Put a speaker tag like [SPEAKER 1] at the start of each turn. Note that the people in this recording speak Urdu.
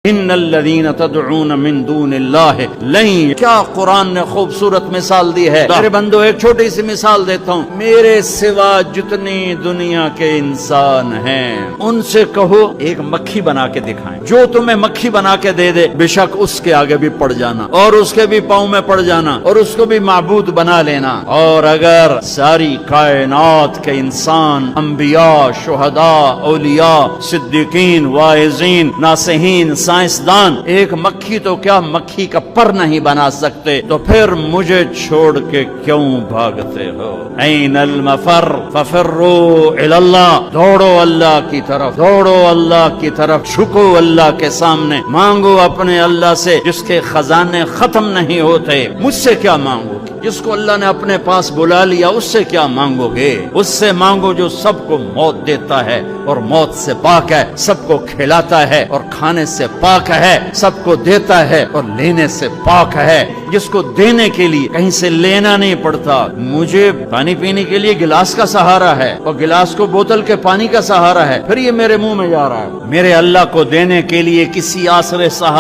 [SPEAKER 1] ان الذین تدعون من دون اللہ لن، کیا قرآن نے خوبصورت مثال دی ہے۔ میرے بندو ایک چھوٹی سی مثال دیتا ہوں، میرے سوا جتنی دنیا کے انسان ہیں ان سے کہو ایک مکھی بنا کے دکھائیں، جو تمہیں مکھی بنا کے دے دے بے شک اس کے آگے بھی پڑ جانا اور اس کے بھی پاؤں میں پڑ جانا اور اس کو بھی معبود بنا لینا۔ اور اگر ساری کائنات کے انسان، انبیاء، شہداء، اولیاء، صدیقین، واعظین، ناصحین، سائنسدان ایک مکھی تو کیا مکھی کا پر نہیں بنا سکتے، تو پھر مجھے چھوڑ کے کیوں بھاگتے ہو؟ این المفر ففروا الی اللہ، دوڑو اللہ کی طرف، دوڑو اللہ کی طرف، جھکو اللہ کے سامنے، مانگو اپنے اللہ سے جس کے خزانے ختم نہیں ہوتے۔ مجھ سے کیا مانگو؟ جس کو اللہ نے اپنے پاس بلا لیا اس سے کیا مانگو گے؟ اس سے مانگو جو سب کو موت دیتا ہے اور موت سے پاک ہے، سب کو کھلاتا ہے اور کھانے سے پاک ہے، سب کو دیتا ہے اور لینے سے پاک ہے، جس کو دینے کے لیے کہیں سے لینا نہیں پڑتا۔ مجھے پانی پینے کے لیے گلاس کا سہارا ہے اور گلاس کو بوتل کے پانی کا سہارا ہے، پھر یہ میرے منہ میں جا رہا ہے۔ میرے اللہ کو دینے کے لیے کسی آسرے سہارا